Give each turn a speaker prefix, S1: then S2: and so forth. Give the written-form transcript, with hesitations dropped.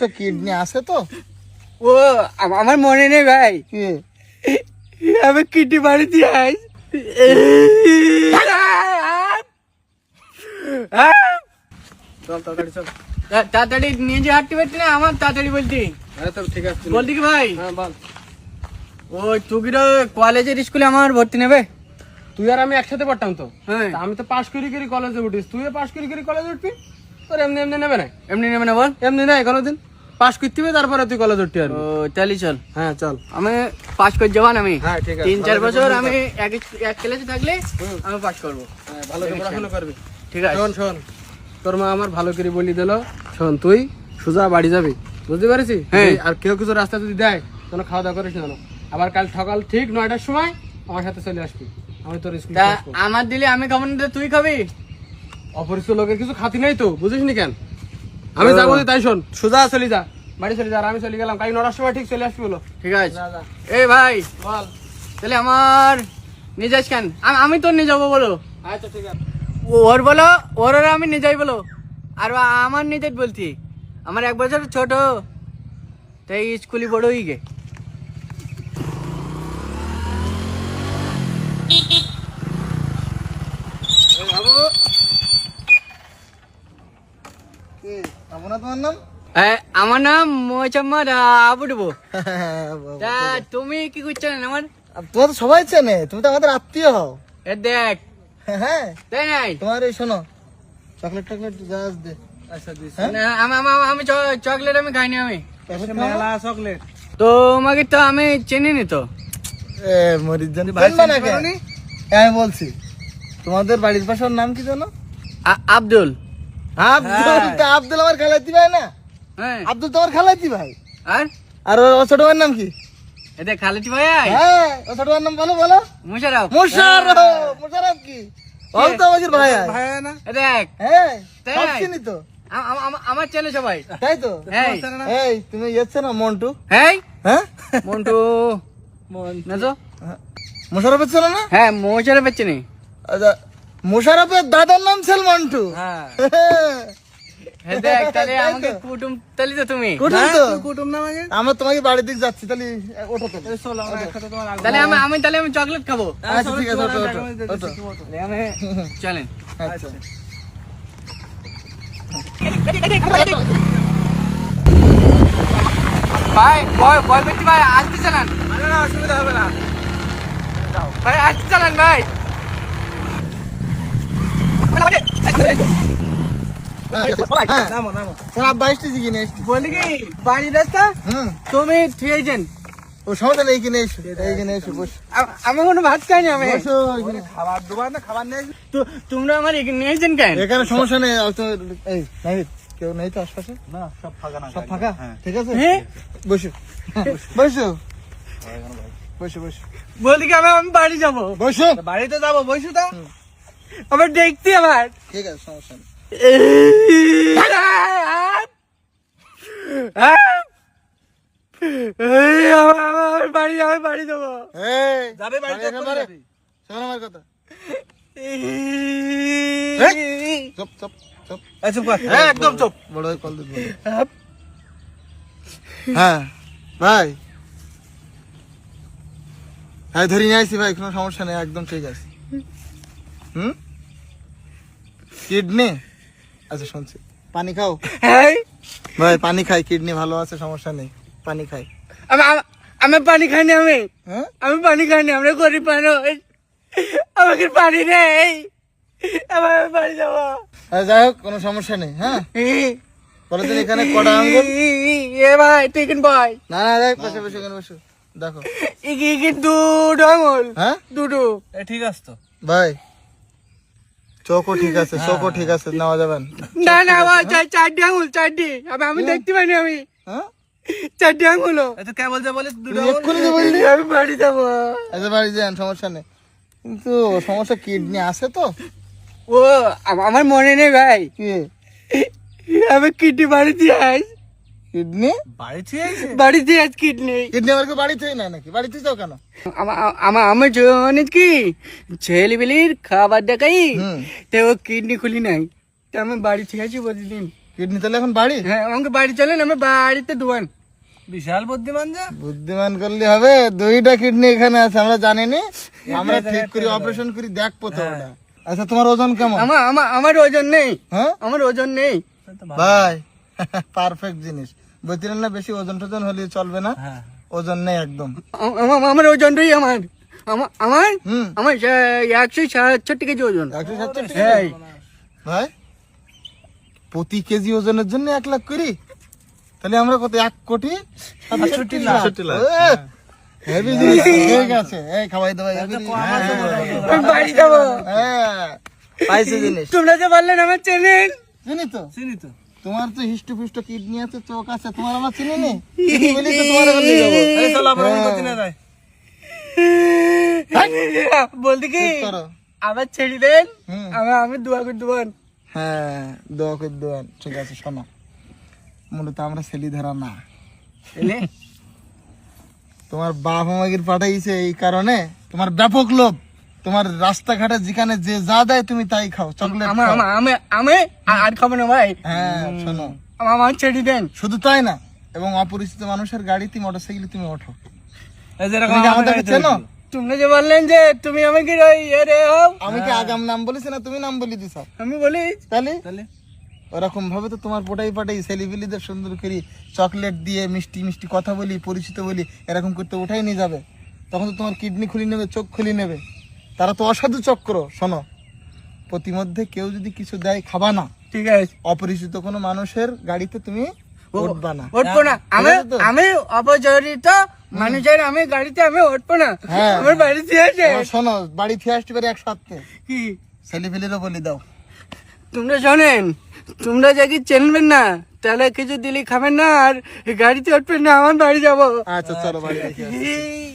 S1: তো কিডনি আছে তো?
S2: ও আমার মনে নেই ভাই,
S1: কি
S2: আমি কিডনি বাড়ি দিয়ে আই।
S1: চল তাড়াতাড়ি চল।
S2: তাড়াতাড়ি নিজে হাঁটতে পারছি না, আমার তাড়াতাড়ি বলতি।
S1: হ্যাঁ তো ঠিক আছে।
S2: বলতি কি ভাই?
S1: হ্যাঁ বল।
S2: ওই তুকিরো কলেজের স্কুলে আমার ভর্তি নেবে।
S1: তুই আর আমি একসাথে পড়তাম তো।
S2: হ্যাঁ
S1: তা আমি তো পাশ করি কলেজে উঠিস, তুইও পাশ করি কলেজে উঠবি। তোর এমনি এমনি নেবে না,
S2: এমনি নেবে না বল।
S1: এমনি নাই কোনোদিন। পাশ করতে হবে তারপরে তুই কলেজ উঠতে
S2: ও
S1: পারবি।
S2: তাহলে চল,
S1: হ্যাঁ চল।
S2: আমি পাস করে যাবান। আমি
S1: হ্যাঁ ঠিক আছে।
S2: 3-4 বছর আমি এক ক্লাসে থাকলে আমি পাস করবো।
S1: হ্যাঁ ভালো করে পড়াশোনা করবি।
S2: ঠিক আছে।
S1: শোন শোন, তোর মা আমার ভালো করে বলি দিল, শোন তুই সোজা বাড়ি যাবি, বুঝতে পারিস?
S2: হ্যাঁ।
S1: আর কেউ কিছু রাস্তা যদি দেয় কোনো খাওয়া দাওয়া করিস না। আবার কাল সকাল ঠিক 9টার সময় আমার সাথে চলে আসবি, আমি তোর স্কুল।
S2: তা আমার দিলে আমি খাবো না, তুই খাবি?
S1: অপরিচিত লোকের কিছু খাতি নাই তো, বুঝিস নি কেন? আমি যাবো তাই শোন, সোজা চলে যা, বাড়ি চলে যা। আর আমি চলে গেলাম, কাল 9টার সময় ঠিক চলে আসবি বলো।
S2: ঠিক আছে।
S1: যা যা।
S2: এই ভাই
S1: বল।
S2: তাহলে আমার নিয়ে যাস কেন? আমি তোর নিয়ে যাবো বলো।
S1: আচ্ছা ঠিক আছে।
S2: ওর বলো, ওর আমি নিয়ে যাই বলো। আর আমার নিয়ে যাই বলছি, আমার 1 বছর ছোট, তাই স্কুলে বড়ই গে।
S1: কি যাবো না তোমার নাম?
S2: আমার নাম মোহাম্মদ আবু ডুবো। তা তুমি কি করছো না আমার?
S1: তোমার তো সবাই চেনে, তুমি তো আমাদের আত্মীয় হও।
S2: এ দেখ,
S1: হ্যাঁ
S2: তাই নাই?
S1: তোমার এই শোনো, চকলেট টকলেট জাহাজ দে। আচ্ছা দিস।
S2: না, আমি চকলেট আমি খাইনি আমি।
S1: মেলা চকলেট।
S2: তোমাকে তো আমি চিনি নি তো।
S1: এ মরিদ জানি ভাই না কেন? আমি বলছি তোমাদের বাড়ির পাশের নাম কি জানো?
S2: আব্দুল।
S1: আব্দুল। তা আব্দুল আমার খালাতি ভাই না?
S2: হ্যাঁ।
S1: আব্দুল তোমার খালাতি ভাই।
S2: আর
S1: আর ও ছোট ভাইয়ের নাম কি?
S2: এতে খালিটি ভাই
S1: হ্যাঁ ও ছোট ভাইয়ের নাম বলো বলো।
S2: মুশারফ।
S1: মুশারফ। মুশারফ কি বল তো আমাদের ভাই ভাই না?
S2: দেখ,
S1: হ্যাঁ
S2: তাই
S1: সব
S2: নাই?
S1: চিনি তো।
S2: আমার চেনে সবাই।
S1: তাই তো।
S2: হ্যাঁ।
S1: এই তুমি ইয়েছে না মন্টু?
S2: হ্যাঁ
S1: হ্যাঁ
S2: মন্টু না তো।
S1: মুশারফের ছিল না?
S2: হ্যাঁ মুশারফের চিনি।
S1: আচ্ছা, মুশারফের দাদার নাম ছিল মন্টু।
S2: হ্যাঁ দেখ, তাহলে আমাকে কুটুম তাহলে তো তুমি।
S1: কুটুম তো।
S2: কুটুম না আমাকে।
S1: আমরা তোমাকে বাড়ির দিক যাচ্ছি, তাহলে ওঠো তাহলে।
S2: তাহলে আমি চকলেট খাবো।
S1: আচ্ছা ঠিক আছে, ওঠো ওঠো ওঠো।
S2: তাহলে আমি চলেন।
S1: আচ্ছা
S2: ভাই ভয় পেয়েছি ভাই, আসতে চালান। অসুবিধা হবে না ভাই, আসতে চালান ভাই।
S1: নামো নামো। তোর আব্বা এসেছি কিনে এসেছি।
S2: বলি কি বাড়ির রাস্তা তুমি থুয়েছেন?
S1: ও সমস্যা নেই, কিনে এসো, এইখানে এসো বসো।
S2: আমি কোনো ভাত খাইনি আমি।
S1: বসো এইখানে। খাবার দোবার না, খাবার নেই
S2: তো তোমরা আমার এখানে নিয়েছেন কেন?
S1: এখানে। সমস্যা নেই। তো এই নাহিদ কেউ নেই তো আশপাশে? না সব ফাঁকা। না সব ফাঁকা? ঠিক আছে
S2: হ্যাঁ
S1: বসো বসো বসো বসো
S2: বলি কি আমি বাড়ি যাবো।
S1: বসো।
S2: বাড়িতে যাবো, বসু তো আবার দেখছি আবার।
S1: ঠিক আছে সমস্যা নেই।
S2: আমার বাড়ি যাবো।
S1: এই
S2: যাবে বাড়ি
S1: বাড়ি একেবারে? শোন আমার কথা। চুপ চুপ চুপ।
S2: চুপ কর, একদম চুপ।
S1: বড় ভাই কল দিন। হ্যাঁ ভাই, হ্যাঁ ধরে নিয়ে আসছি ভাই, কোনো সমস্যা নেই, একদম ঠিক আছে। কিডনি? আচ্ছা শুনছি, পানি খাও ভাই, পানি খাই, কিডনি ভালো আছে, সমস্যা নেই, পানি খাই।
S2: আমি পানি খাইনি,
S1: হ্যাঁ
S2: আমি পানি খাইনি, আমরা গরিব মানুষ, আমাকে পানি নেই, আমার বাড়ি যাবো।
S1: যাই হোক কোনো সমস্যা নেই। হ্যাঁ বলো দিন এখানে কটা আঙ্গুল?
S2: এ ভাই তুই কিন ভাই,
S1: না না দেখ, বসে বসে এখানে বসো, দেখো।
S2: কিন্তু আঙুল
S1: হ্যাঁ
S2: দুটো
S3: ঠিক আছে তো
S1: ভাই, চোখও ঠিক আছে, চোখও ঠিক আছে, নেওয়া যাবেন।
S2: না না ভাই, চারটি আঙুল, চারটি। আমি দেখতে পাইনি, আমি
S1: হ্যাঁ
S2: চারটি আঙুল।
S3: তো কে বলছে বলিস
S1: তুমি এক্ষুনি তো বললি
S2: আমি বাড়ি যাবো।
S1: আচ্ছা বাড়ি যান, সমস্যা নেই, কিন্তু সমস্যা কিডনি আছে তো?
S2: ও আমার মনে নেই ভাই,
S1: কি
S2: আমি কিডনি বাড়ি দিয়ে আস,
S1: কিডনি?
S3: বাড়ি থেকে
S2: বাড়ি দিয়ে আস কিডনি।
S1: কিডনি আমার বাড়িতেই না নাকি? বাড়িতেই যাও কেন?
S2: আমার জন্য কি ছেলেবেলির খাবার দেখাই,
S1: হুম।
S2: তো ও কিডনি খুলি নাই, তো আমি বাড়ি থেকে আছি প্রতিদিন।
S4: কিডনি তাহলে এখন বাড়ি?
S2: হ্যাঁ আমাকে বাড়ি চলেন, আমি বাড়িতে ডুবান।
S3: বিশাল বুদ্ধিমান যা।
S4: বুদ্ধিমান করলে হবে? 2টা কিডনি এখানে আছে, আমরা জানিনি, আমরা ঠিক করি, অপারেশন করি, দেখবো তো ওটা। আচ্ছা তোমার ওজন কেমন?
S2: আমার ওজন নেই,
S4: হ্যাঁ
S2: আমার ওজন নেই।
S4: ভাই পারফেক্ট জিনিস বলছিলেন না, বেশি ওজন টোজন হলে চলবে না,
S3: হ্যাঁ
S4: ওজন নেই একদম।
S2: আমার ওজনটাই আমার
S4: হুম।
S2: 167 কেজি ওজন।
S4: 167
S2: হ্যাঁ
S4: ভাই প্রতি কেজি ওজনের জন্য 1 লাখ করি, তাহলে আমরা কত 1 কোটি 67 লাখ। হেভি জিনিস ঠিক আছে, এই খাওয়াই দাও হেভি।
S2: আমি বাড়ি যাবো।
S4: হ্যাঁ পাইছে জিনিস।
S2: তোমরা যে বললেন আমার চেনেন,
S4: চিনি তো,
S3: চিনি তো।
S4: তোমার তো হিষ্টপুষ্ট কিডনি আছে, চোখ আছে, তোমার আমার চিনি নি, চিনি বলি তো তোমার এখন নিয়ে যাবো।
S3: এই চল অপারেশন করতে না যায়।
S2: বলতে কি
S4: ঠিক করো।
S2: আবার ছেড়ে দেন,
S4: হুম।
S2: আমি দোয়া করে দেবেন।
S4: হ্যাঁ দোয়া করে দেবেন, ঠিক আছে। শোনো, মূলত আমরা ছেলি ধরা না, তোমার বাপ আমাকে পাঠাইছে এই কারণে, তোমার ব্যাপক লোভ, তোমার রাস্তাঘাটে যেখানে যে যা দেয় তুমি তাই খাও, চকলেট খাও।
S2: আমি আর খাবো না ভাই,
S4: হ্যাঁ শোনো,
S2: আমার ছেড়ে দেন।
S4: শুধু তাই না, এবং অপরিচিত মানুষের গাড়িতে মোটরসাইকেলে তুমি ওঠো।
S3: এই যেরকম
S4: তুমি কি
S3: আমাদের
S4: আমাদেরকে চেনো?
S2: তোমরা যে বললেন যে তুমি আমাকে হও,
S4: আমি কি আগাম নাম বলেছি না তুমি নাম বলে দিছ?
S2: আমি বলি
S4: তাহলে
S3: তাহলে
S4: ওরকম ভাবে তো তোমার পোটাই পাটাই ছেলেপিলিদের সুন্দর করে চকলেট দিয়ে মিষ্টি মিষ্টি কথা বলি, পরিচিত বলি, এরকম করতে ওঠাই নিয়ে যাবে, তখন তো তোমার কিডনি খুলি নেবে, চোখ খুলি নেবে। তারা তো অসাধু চক্র। শোনো, প্রতিমধ্যে কেউ যদি কিছু দেয় খাবা না,
S2: ঠিক আছে
S4: অপরিচিত কোনো মানুষের গাড়িতে তুমি উঠবা না।
S2: উঠবো না, আমি
S4: ঠিক আছে তো?
S2: আমি অপরিচিত মানুষের আমি গাড়িতে আমি উঠবো না,
S4: হ্যাঁ।
S2: আমার বাড়িতে আছে।
S4: এবার শোনো, বাড়ি ফিরে আসতে পারি এক সপ্তাহে,
S2: কি
S4: ছেলেপিলিরও বলে দাও।
S2: তোমরা শোনেন, তোমরা যাকে চেনবেন না তাহলে কিছু দিলে খাবেন না, আর গাড়িতে উঠবেন না, আমার বাড়ি যাবো।
S4: আচ্ছা চলো বাড়ি দেখি আসি।
S2: এই